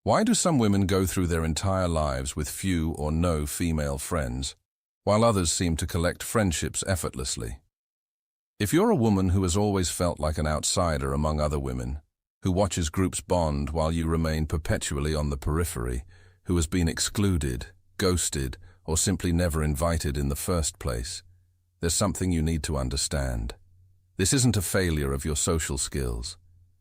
Why do some women go through their entire lives with few or no female friends, while others seem to collect friendships effortlessly? If you're a woman who has always felt like an outsider among other women, who watches groups bond while you remain perpetually on the periphery, who has been excluded, ghosted, or simply never invited in the first place, there's something you need to understand. This isn't a failure of your social skills.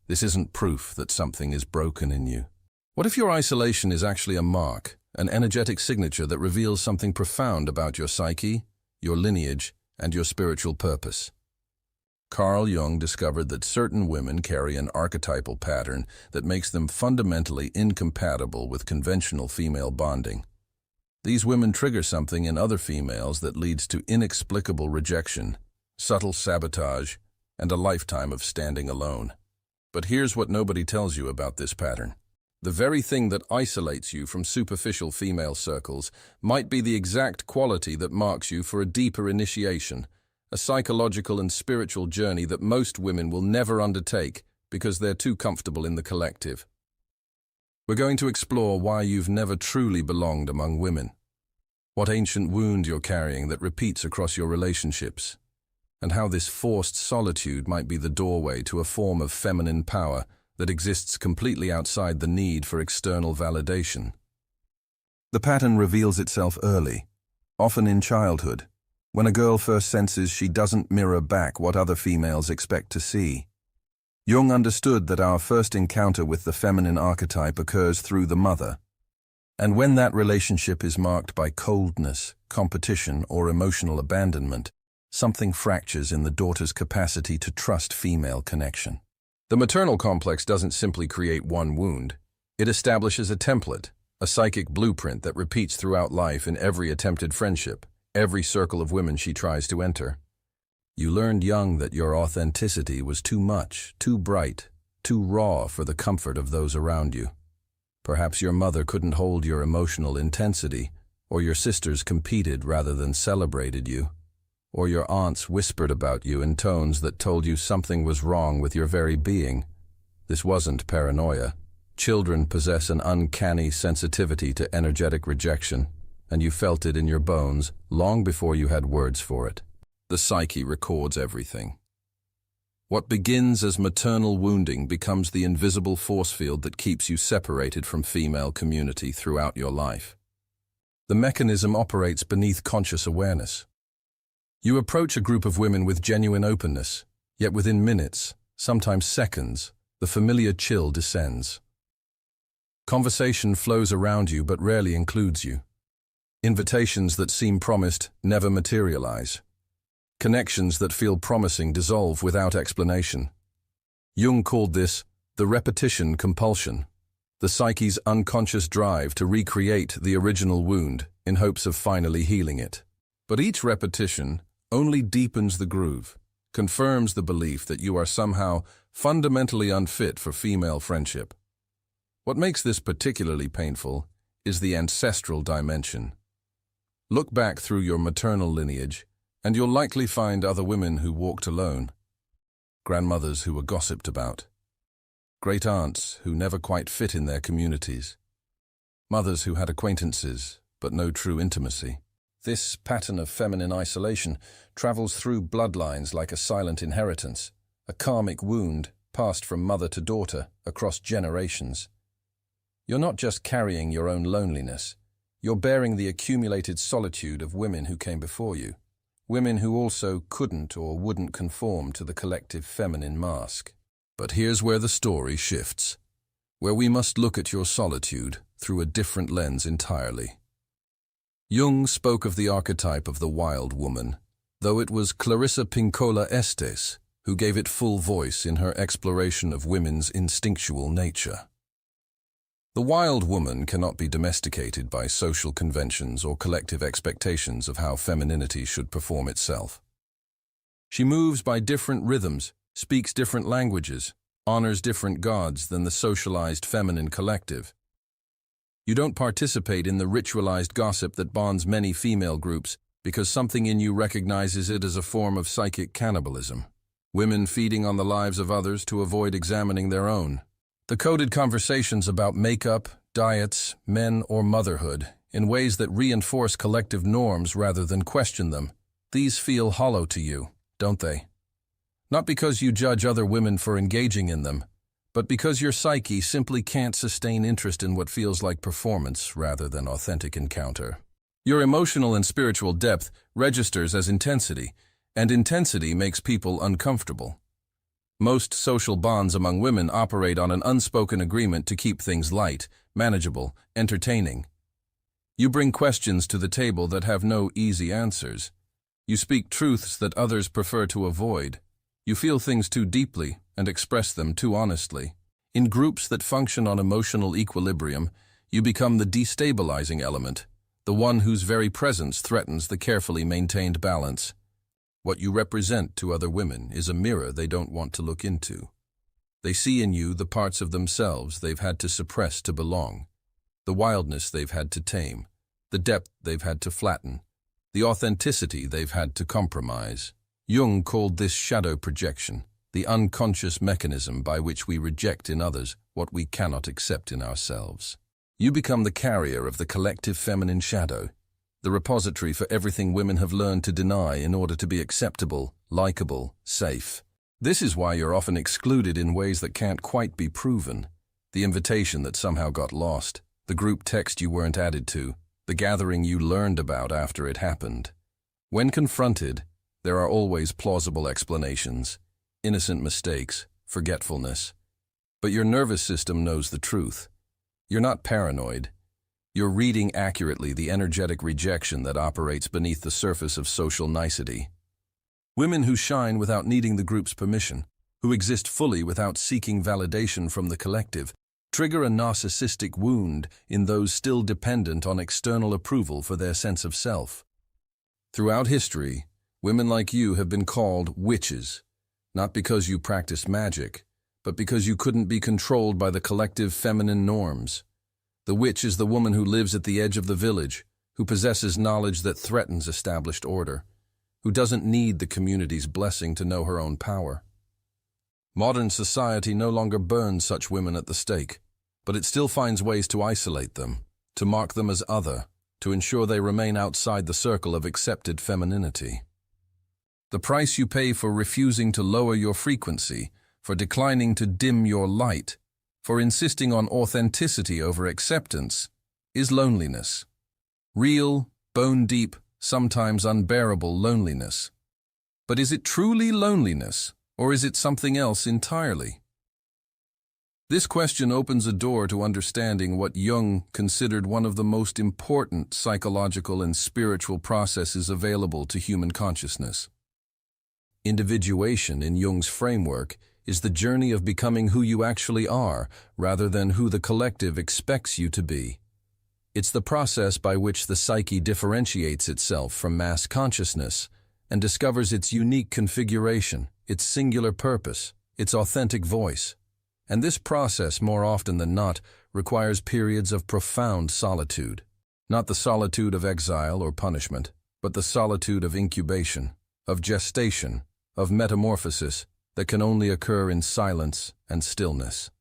This isn't proof that something is broken in you. What if your isolation is actually a mark, an energetic signature that reveals something profound about your psyche, your lineage, and your spiritual purpose? Carl Jung discovered that certain women carry an archetypal pattern that makes them fundamentally incompatible with conventional female bonding. These women trigger something in other females that leads to inexplicable rejection, subtle sabotage, and a lifetime of standing alone. But here's what nobody tells you about this pattern. The very thing that isolates you from superficial female circles might be the exact quality that marks you for a deeper initiation, a psychological and spiritual journey that most women will never undertake because they're too comfortable in the collective. We're going to explore why you've never truly belonged among women, what ancient wound you're carrying that repeats across your relationships, and how this forced solitude might be the doorway to a form of feminine power that exists completely outside the need for external validation. The pattern reveals itself early, often in childhood, when a girl first senses she doesn't mirror back what other females expect to see. Jung understood that our first encounter with the feminine archetype occurs through the mother, and when that relationship is marked by coldness, competition, or emotional abandonment, something fractures in the daughter's capacity to trust female connection. The maternal complex doesn't simply create one wound. It establishes a template, a psychic blueprint that repeats throughout life in every attempted friendship, every circle of women she tries to enter. You learned young that your authenticity was too much, too bright, too raw for the comfort of those around you. Perhaps your mother couldn't hold your emotional intensity, or your sisters competed rather than celebrated you, or your aunts whispered about you in tones that told you something was wrong with your very being. This wasn't paranoia. Children possess an uncanny sensitivity to energetic rejection, and you felt it in your bones long before you had words for it. The psyche records everything. What begins as maternal wounding becomes the invisible force field that keeps you separated from female community throughout your life. The mechanism operates beneath conscious awareness. You approach a group of women with genuine openness, yet within minutes, sometimes seconds, the familiar chill descends. Conversation flows around you but rarely includes you. Invitations that seem promised never materialize. Connections that feel promising dissolve without explanation. Jung called this the repetition compulsion, the psyche's unconscious drive to recreate the original wound in hopes of finally healing it. But each repetition only deepens the groove, confirms the belief that you are somehow fundamentally unfit for female friendship. What makes this particularly painful is the ancestral dimension. Look back through your maternal lineage, and you'll likely find other women who walked alone, grandmothers who were gossiped about, great aunts who never quite fit in their communities, mothers who had acquaintances but no true intimacy. This pattern of feminine isolation travels through bloodlines like a silent inheritance, a karmic wound passed from mother to daughter across generations. You're not just carrying your own loneliness, you're bearing the accumulated solitude of women who came before you, women who also couldn't or wouldn't conform to the collective feminine mask. But here's where the story shifts, where we must look at your solitude through a different lens entirely. Jung spoke of the archetype of the wild woman, though it was Clarissa Pinkola Estes who gave it full voice in her exploration of women's instinctual nature. The wild woman cannot be domesticated by social conventions or collective expectations of how femininity should perform itself. She moves by different rhythms, speaks different languages, honors different gods than the socialized feminine collective. You don't participate in the ritualized gossip that bonds many female groups because something in you recognizes it as a form of psychic cannibalism. Women feeding on the lives of others to avoid examining their own. The coded conversations about makeup, diets, men, or motherhood in ways that reinforce collective norms rather than question them. These feel hollow to you, don't they? Not because you judge other women for engaging in them, but because your psyche simply can't sustain interest in what feels like performance rather than authentic encounter. Your emotional and spiritual depth registers as intensity, and intensity makes people uncomfortable. Most social bonds among women operate on an unspoken agreement to keep things light, manageable, entertaining. You bring questions to the table that have no easy answers. You speak truths that others prefer to avoid. You feel things too deeply and express them too honestly. In groups that function on emotional equilibrium, you become the destabilizing element, the one whose very presence threatens the carefully maintained balance. What you represent to other women is a mirror they don't want to look into. They see in you the parts of themselves they've had to suppress to belong, the wildness they've had to tame, the depth they've had to flatten, the authenticity they've had to compromise. Jung called this shadow projection, the unconscious mechanism by which we reject in others what we cannot accept in ourselves. You become the carrier of the collective feminine shadow, the repository for everything women have learned to deny in order to be acceptable, likable, safe. This is why you're often excluded in ways that can't quite be proven. The invitation that somehow got lost, the group text you weren't added to, the gathering you learned about after it happened. When confronted, there are always plausible explanations, innocent mistakes, forgetfulness. But your nervous system knows the truth. You're not paranoid. You're reading accurately the energetic rejection that operates beneath the surface of social nicety. Women who shine without needing the group's permission, who exist fully without seeking validation from the collective, trigger a narcissistic wound in those still dependent on external approval for their sense of self. Throughout history, women like you have been called witches, not because you practiced magic, but because you couldn't be controlled by the collective feminine norms. The witch is the woman who lives at the edge of the village, who possesses knowledge that threatens established order, who doesn't need the community's blessing to know her own power. Modern society no longer burns such women at the stake, but it still finds ways to isolate them, to mark them as other, to ensure they remain outside the circle of accepted femininity. The price you pay for refusing to lower your frequency, for declining to dim your light, for insisting on authenticity over acceptance, is loneliness. Real, bone-deep, sometimes unbearable loneliness. But is it truly loneliness, or is it something else entirely? This question opens a door to understanding what Jung considered one of the most important psychological and spiritual processes available to human consciousness. Individuation, in Jung's framework, is the journey of becoming who you actually are, rather than who the collective expects you to be. It's the process by which the psyche differentiates itself from mass consciousness and discovers its unique configuration, its singular purpose, its authentic voice. And this process, more often than not, requires periods of profound solitude. Not the solitude of exile or punishment, but the solitude of incubation, of gestation, of metamorphosis, that can only occur in silence and stillness.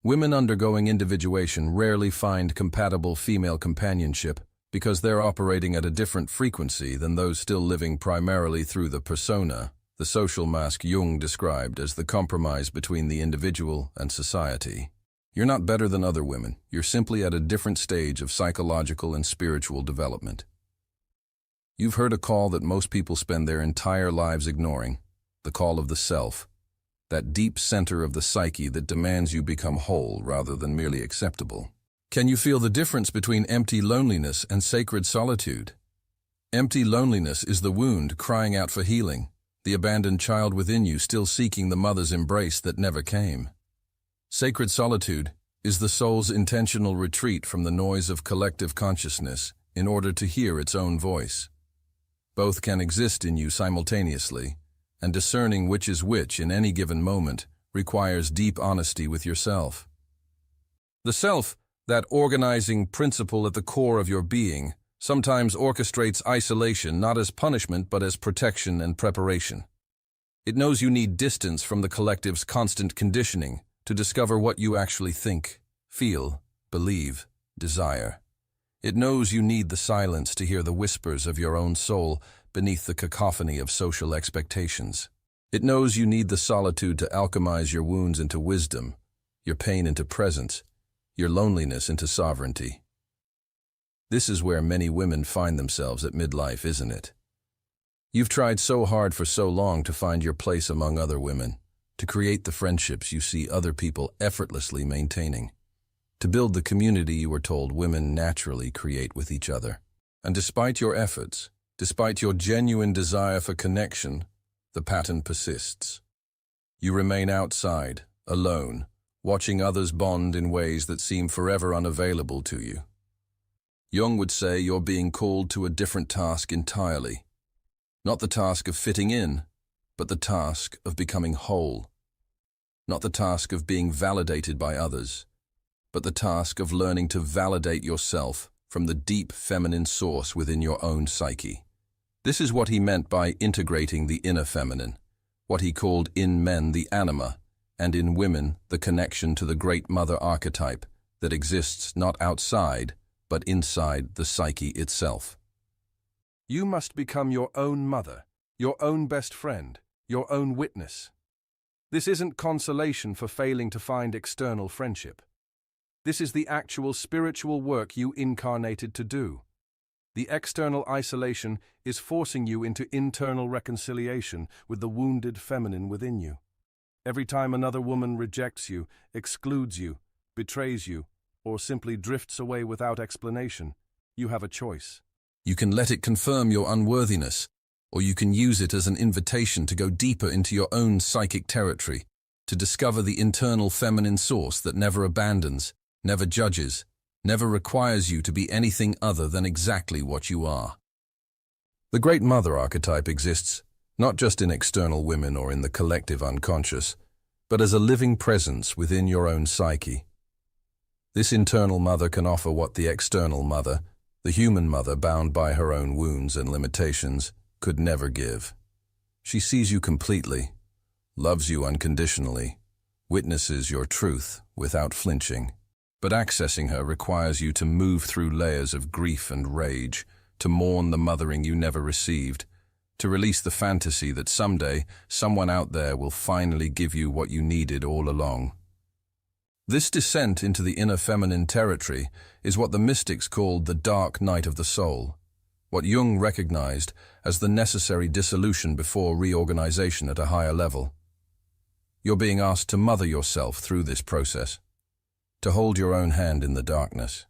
Women undergoing individuation rarely find compatible female companionship because they're operating at a different frequency than those still living primarily through the persona, the social mask Jung described as the compromise between the individual and society. You're not better than other women, you're simply at a different stage of psychological and spiritual development. You've heard a call that most people spend their entire lives ignoring, the call of the self, that deep center of the psyche that demands you become whole rather than merely acceptable. Can you feel the difference between empty loneliness and sacred solitude? Empty loneliness is the wound crying out for healing, the abandoned child within you still seeking the mother's embrace that never came. Sacred solitude is the soul's intentional retreat from the noise of collective consciousness in order to hear its own voice. Both can exist in you simultaneously, and discerning which is which in any given moment requires deep honesty with yourself. The self, that organizing principle at the core of your being, sometimes orchestrates isolation not as punishment but as protection and preparation. It knows you need distance from the collective's constant conditioning to discover what you actually think, feel, believe, desire. It knows you need the silence to hear the whispers of your own soul beneath the cacophony of social expectations. It knows you need the solitude to alchemize your wounds into wisdom, your pain into presence, your loneliness into sovereignty. This is where many women find themselves at midlife, isn't it? You've tried so hard for so long to find your place among other women, to create the friendships you see other people effortlessly maintaining, to build the community you were told women naturally create with each other. And despite your efforts, despite your genuine desire for connection, the pattern persists. You remain outside, alone, watching others bond in ways that seem forever unavailable to you. Jung would say you're being called to a different task entirely. Not the task of fitting in, but the task of becoming whole. Not the task of being validated by others, but the task of learning to validate yourself from the deep feminine source within your own psyche. This is what he meant by integrating the inner feminine, what he called in men the anima, and in women the connection to the great mother archetype that exists not outside, but inside the psyche itself. You must become your own mother, your own best friend, your own witness. This isn't consolation for failing to find external friendship. This is the actual spiritual work you incarnated to do. The external isolation is forcing you into internal reconciliation with the wounded feminine within you. Every time another woman rejects you, excludes you, betrays you, or simply drifts away without explanation, you have a choice. You can let it confirm your unworthiness, or you can use it as an invitation to go deeper into your own psychic territory, to discover the internal feminine source that never abandons, never judges, never requires you to be anything other than exactly what you are. The Great Mother archetype exists not just in external women or in the collective unconscious, but as a living presence within your own psyche. This internal mother can offer what the external mother, the human mother bound by her own wounds and limitations, could never give. She sees you completely, loves you unconditionally, witnesses your truth without flinching. But accessing her requires you to move through layers of grief and rage, to mourn the mothering you never received, to release the fantasy that someday someone out there will finally give you what you needed all along. This descent into the inner feminine territory is what the mystics called the dark night of the soul, what Jung recognized as the necessary dissolution before reorganization at a higher level. You're being asked to mother yourself through this process, to hold your own hand in the darkness,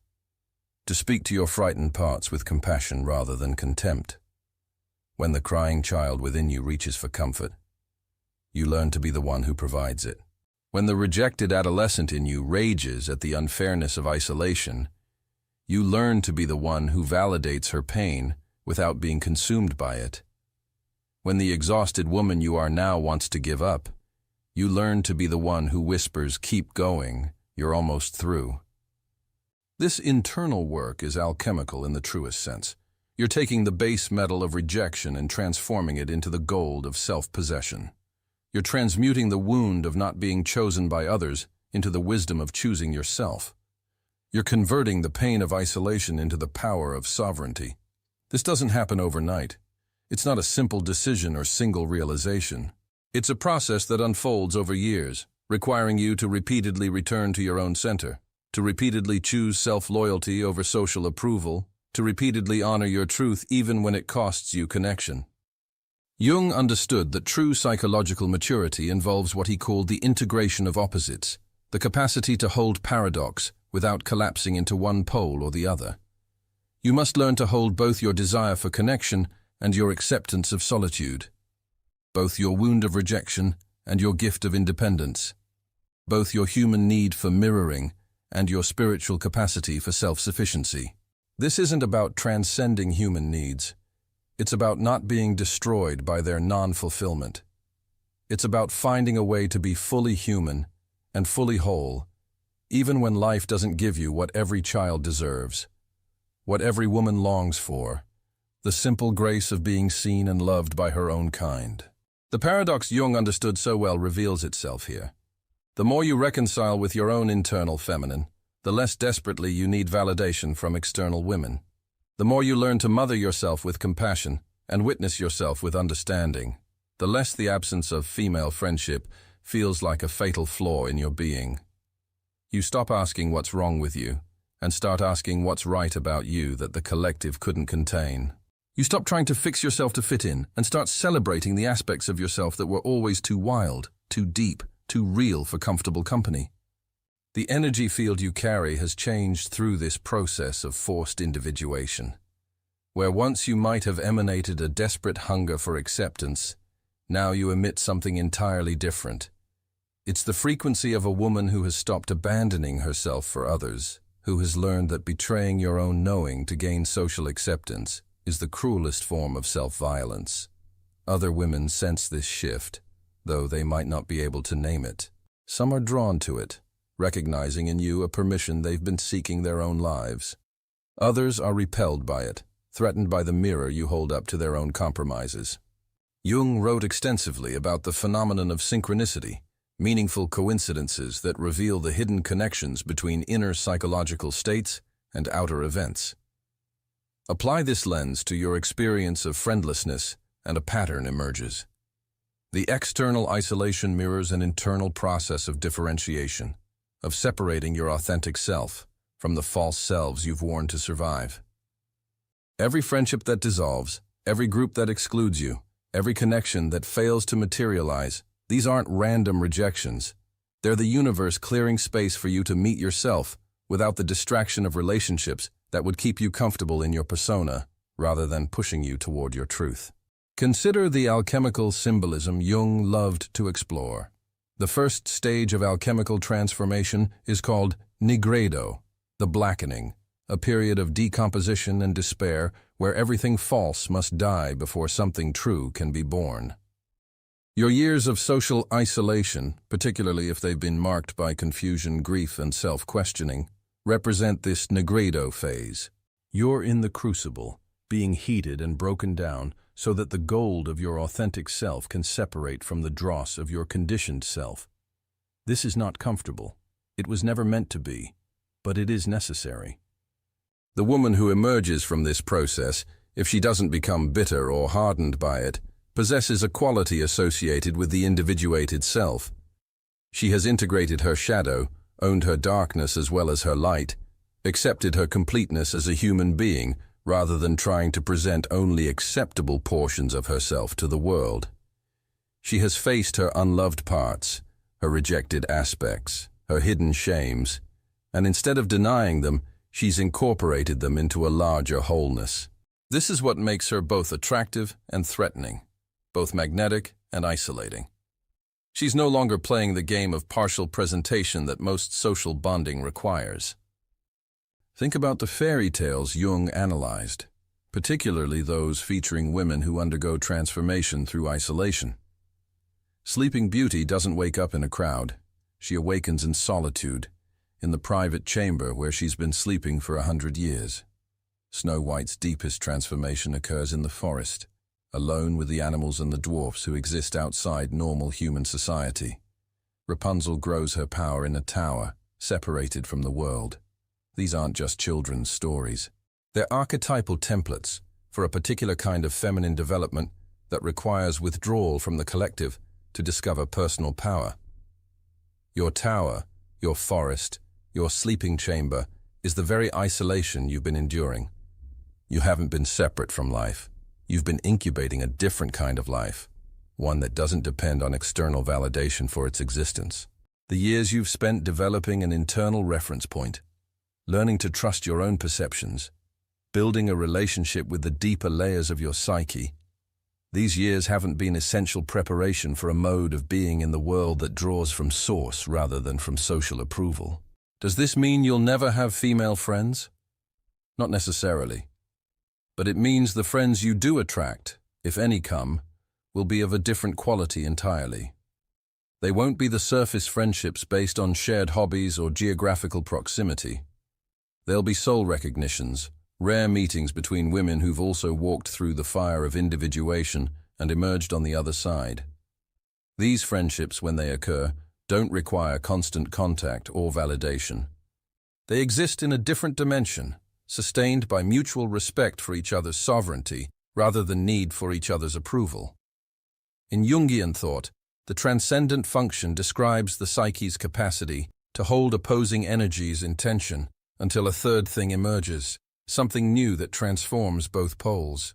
to speak to your frightened parts with compassion rather than contempt. When the crying child within you reaches for comfort, you learn to be the one who provides it. When the rejected adolescent in you rages at the unfairness of isolation, you learn to be the one who validates her pain without being consumed by it. When the exhausted woman you are now wants to give up, you learn to be the one who whispers, "Keep going, you're almost through." This internal work is alchemical in the truest sense. You're taking the base metal of rejection and transforming it into the gold of self-possession. You're transmuting the wound of not being chosen by others into the wisdom of choosing yourself. You're converting the pain of isolation into the power of sovereignty. This doesn't happen overnight. It's not a simple decision or single realization. It's a process that unfolds over years, requiring you to repeatedly return to your own center, to repeatedly choose self-loyalty over social approval, to repeatedly honor your truth even when it costs you connection. Jung understood that true psychological maturity involves what he called the integration of opposites, the capacity to hold paradox without collapsing into one pole or the other. You must learn to hold both your desire for connection and your acceptance of solitude, both your wound of rejection and your gift of independence, both your human need for mirroring and your spiritual capacity for self-sufficiency. This isn't about transcending human needs. It's about not being destroyed by their non-fulfillment. It's about finding a way to be fully human and fully whole, even when life doesn't give you what every child deserves, what every woman longs for, the simple grace of being seen and loved by her own kind. The paradox Jung understood so well reveals itself here. The more you reconcile with your own internal feminine, the less desperately you need validation from external women. The more you learn to mother yourself with compassion and witness yourself with understanding, the less the absence of female friendship feels like a fatal flaw in your being. You stop asking what's wrong with you and start asking what's right about you that the collective couldn't contain. You stop trying to fix yourself to fit in and start celebrating the aspects of yourself that were always too wild, too deep, too real for comfortable company. The energy field you carry has changed through this process of forced individuation. Where once you might have emanated a desperate hunger for acceptance, now you emit something entirely different. It's the frequency of a woman who has stopped abandoning herself for others, who has learned that betraying your own knowing to gain social acceptance is the cruelest form of self-violence. Other women sense this shift, though they might not be able to name it. Some are drawn to it, recognizing in you a permission they've been seeking their own lives. Others are repelled by it, threatened by the mirror you hold up to their own compromises. Jung wrote extensively about the phenomenon of synchronicity, meaningful coincidences that reveal the hidden connections between inner psychological states and outer events. Apply this lens to your experience of friendlessness, and a pattern emerges. The external isolation mirrors an internal process of differentiation, of separating your authentic self from the false selves you've worn to survive. Every friendship that dissolves, every group that excludes you, every connection that fails to materialize, these aren't random rejections. They're the universe clearing space for you to meet yourself without the distraction of relationships that would keep you comfortable in your persona rather than pushing you toward your truth. Consider the alchemical symbolism Jung loved to explore. The first stage of alchemical transformation is called nigredo, the blackening, a period of decomposition and despair where everything false must die before something true can be born. Your years of social isolation, particularly if they've been marked by confusion, grief, and self-questioning, represent this nigredo phase. You're in the crucible, being heated and broken down so that the gold of your authentic self can separate from the dross of your conditioned self. This is not comfortable. It was never meant to be, but it is necessary. The woman who emerges from this process, if she doesn't become bitter or hardened by it, possesses a quality associated with the individuated self. She has integrated her shadow, owned her darkness as well as her light, accepted her completeness as a human being rather than trying to present only acceptable portions of herself to the world. She has faced her unloved parts, her rejected aspects, her hidden shames, and instead of denying them, she's incorporated them into a larger wholeness. This is what makes her both attractive and threatening, both magnetic and isolating. She's no longer playing the game of partial presentation that most social bonding requires. Think about the fairy tales Jung analyzed, particularly those featuring women who undergo transformation through isolation. Sleeping Beauty doesn't wake up in a crowd. She awakens in solitude, in the private chamber where she's been sleeping for 100 years. Snow White's deepest transformation occurs in the forest, alone with the animals and the dwarfs who exist outside normal human society. Rapunzel grows her power in a tower, separated from the world. These aren't just children's stories. They're archetypal templates for a particular kind of feminine development that requires withdrawal from the collective to discover personal power. Your tower, your forest, your sleeping chamber is the very isolation you've been enduring. You haven't been separate from life. You've been incubating a different kind of life, one that doesn't depend on external validation for its existence. The years you've spent developing an internal reference point, learning to trust your own perceptions, building a relationship with the deeper layers of your psyche, these years haven't been essential preparation for a mode of being in the world that draws from source rather than from social approval. Does this mean you'll never have female friends? Not necessarily. But it means the friends you do attract, if any come, will be of a different quality entirely. They won't be the surface friendships based on shared hobbies or geographical proximity. They'll be soul recognitions, rare meetings between women who've also walked through the fire of individuation and emerged on the other side. These friendships, when they occur, don't require constant contact or validation. They exist in a different dimension, sustained by mutual respect for each other's sovereignty rather than need for each other's approval. In Jungian thought, the transcendent function describes the psyche's capacity to hold opposing energies in tension until a third thing emerges, something new that transforms both poles.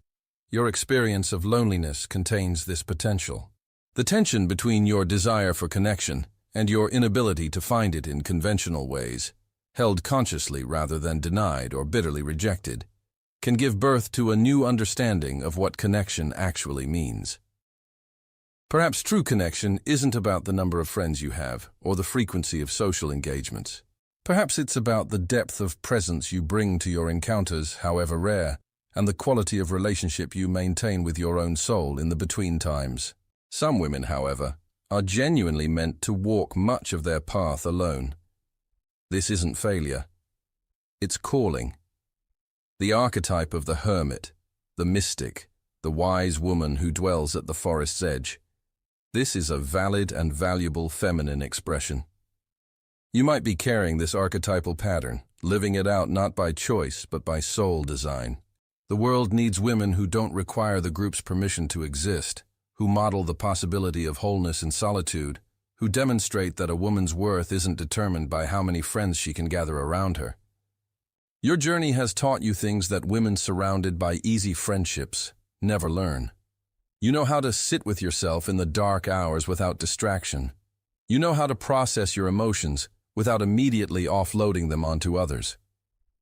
Your experience of loneliness contains this potential. The tension between your desire for connection and your inability to find it in conventional ways, held consciously rather than denied or bitterly rejected, can give birth to a new understanding of what connection actually means. Perhaps true connection isn't about the number of friends you have or the frequency of social engagements. Perhaps it's about the depth of presence you bring to your encounters, however rare, and the quality of relationship you maintain with your own soul in the between times. Some women, however, are genuinely meant to walk much of their path alone. This isn't failure. It's calling. The archetype of the hermit, the mystic, the wise woman who dwells at the forest's edge. This is a valid and valuable feminine expression. You might be carrying this archetypal pattern, living it out not by choice but by soul design. The world needs women who don't require the group's permission to exist, who model the possibility of wholeness in solitude, who demonstrate that a woman's worth isn't determined by how many friends she can gather around her. Your journey has taught you things that women surrounded by easy friendships never learn. You know how to sit with yourself in the dark hours without distraction. You know how to process your emotions without immediately offloading them onto others.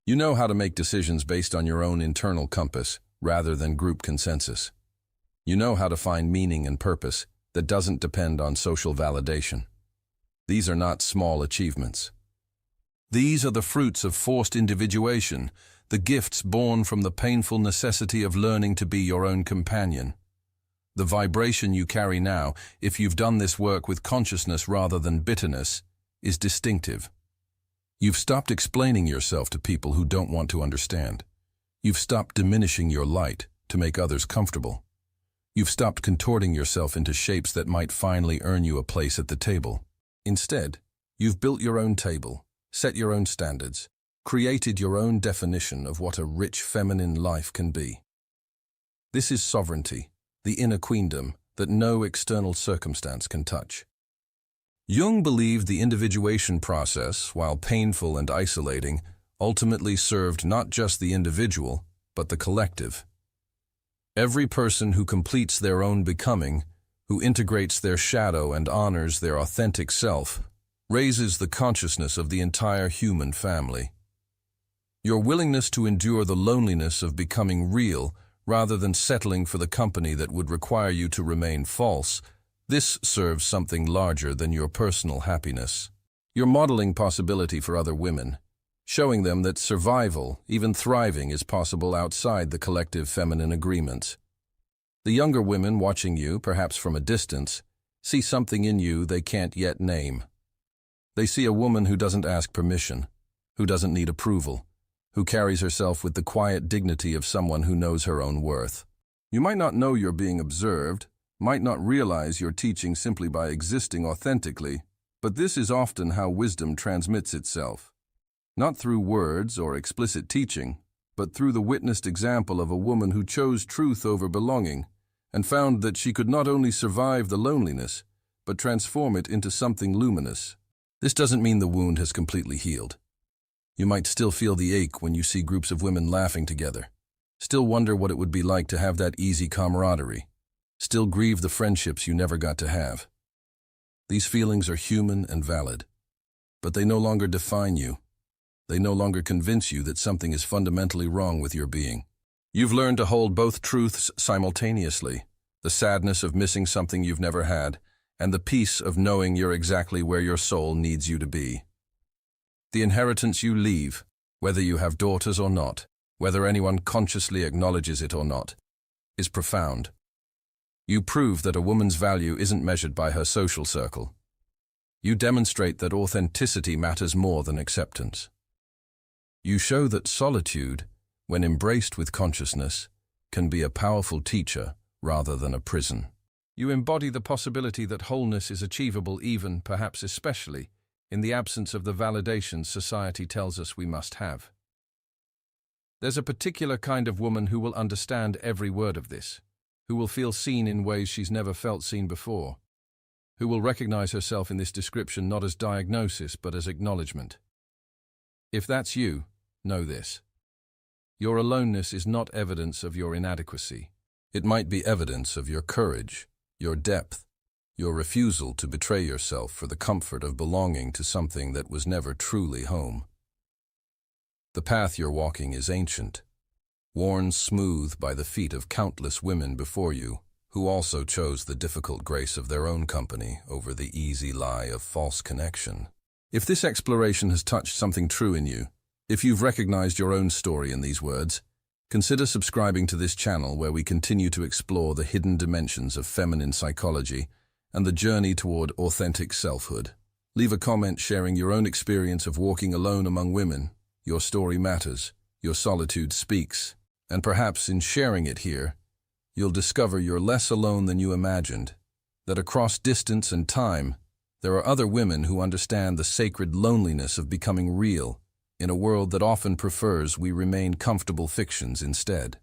You know how to make decisions based on your own internal compass rather than group consensus. You know how to find meaning and purpose that doesn't depend on social validation. These are not small achievements. These are the fruits of forced individuation, the gifts born from the painful necessity of learning to be your own companion. The vibration you carry now, if you've done this work with consciousness rather than bitterness, is distinctive. You've stopped explaining yourself to people who don't want to understand. You've stopped diminishing your light to make others comfortable. You've stopped contorting yourself into shapes that might finally earn you a place at the table. Instead, you've built your own table, set your own standards, created your own definition of what a rich feminine life can be. This is sovereignty, the inner queendom that no external circumstance can touch. Jung believed the individuation process, while painful and isolating, ultimately served not just the individual, but the collective. Every person who completes their own becoming, who integrates their shadow and honors their authentic self, raises the consciousness of the entire human family. Your willingness to endure the loneliness of becoming real, rather than settling for the company that would require you to remain false, this serves something larger than your personal happiness. You're modeling possibility for other women, showing them that survival, even thriving, is possible outside the collective feminine agreements. The younger women watching you, perhaps from a distance, see something in you they can't yet name. They see a woman who doesn't ask permission, who doesn't need approval, who carries herself with the quiet dignity of someone who knows her own worth. You might not know you're being observed, might not realize you're teaching simply by existing authentically, but this is often how wisdom transmits itself. Not through words or explicit teaching, but through the witnessed example of a woman who chose truth over belonging and found that she could not only survive the loneliness, but transform it into something luminous. This doesn't mean the wound has completely healed. You might still feel the ache when you see groups of women laughing together, still wonder what it would be like to have that easy camaraderie, still grieve the friendships you never got to have. These feelings are human and valid, but they no longer define you. They no longer convince you that something is fundamentally wrong with your being. You've learned to hold both truths simultaneously, the sadness of missing something you've never had, and the peace of knowing you're exactly where your soul needs you to be. The inheritance you leave, whether you have daughters or not, whether anyone consciously acknowledges it or not, is profound. You prove that a woman's value isn't measured by her social circle. You demonstrate that authenticity matters more than acceptance. You show that solitude, when embraced with consciousness, can be a powerful teacher rather than a prison. You embody the possibility that wholeness is achievable even, perhaps especially, in the absence of the validation society tells us we must have. There's a particular kind of woman who will understand every word of this, who will feel seen in ways she's never felt seen before, who will recognize herself in this description not as diagnosis but as acknowledgement. If that's you, know this. Your aloneness is not evidence of your inadequacy. It might be evidence of your courage, your depth, your refusal to betray yourself for the comfort of belonging to something that was never truly home. The path you're walking is ancient, worn smooth by the feet of countless women before you, who also chose the difficult grace of their own company over the easy lie of false connection. If this exploration has touched something true in you, if you've recognized your own story in these words, consider subscribing to this channel where we continue to explore the hidden dimensions of feminine psychology and the journey toward authentic selfhood. Leave a comment sharing your own experience of walking alone among women. Your story matters, your solitude speaks, and perhaps in sharing it here, you'll discover you're less alone than you imagined, that across distance and time, there are other women who understand the sacred loneliness of becoming real in a world that often prefers we remain comfortable fictions instead.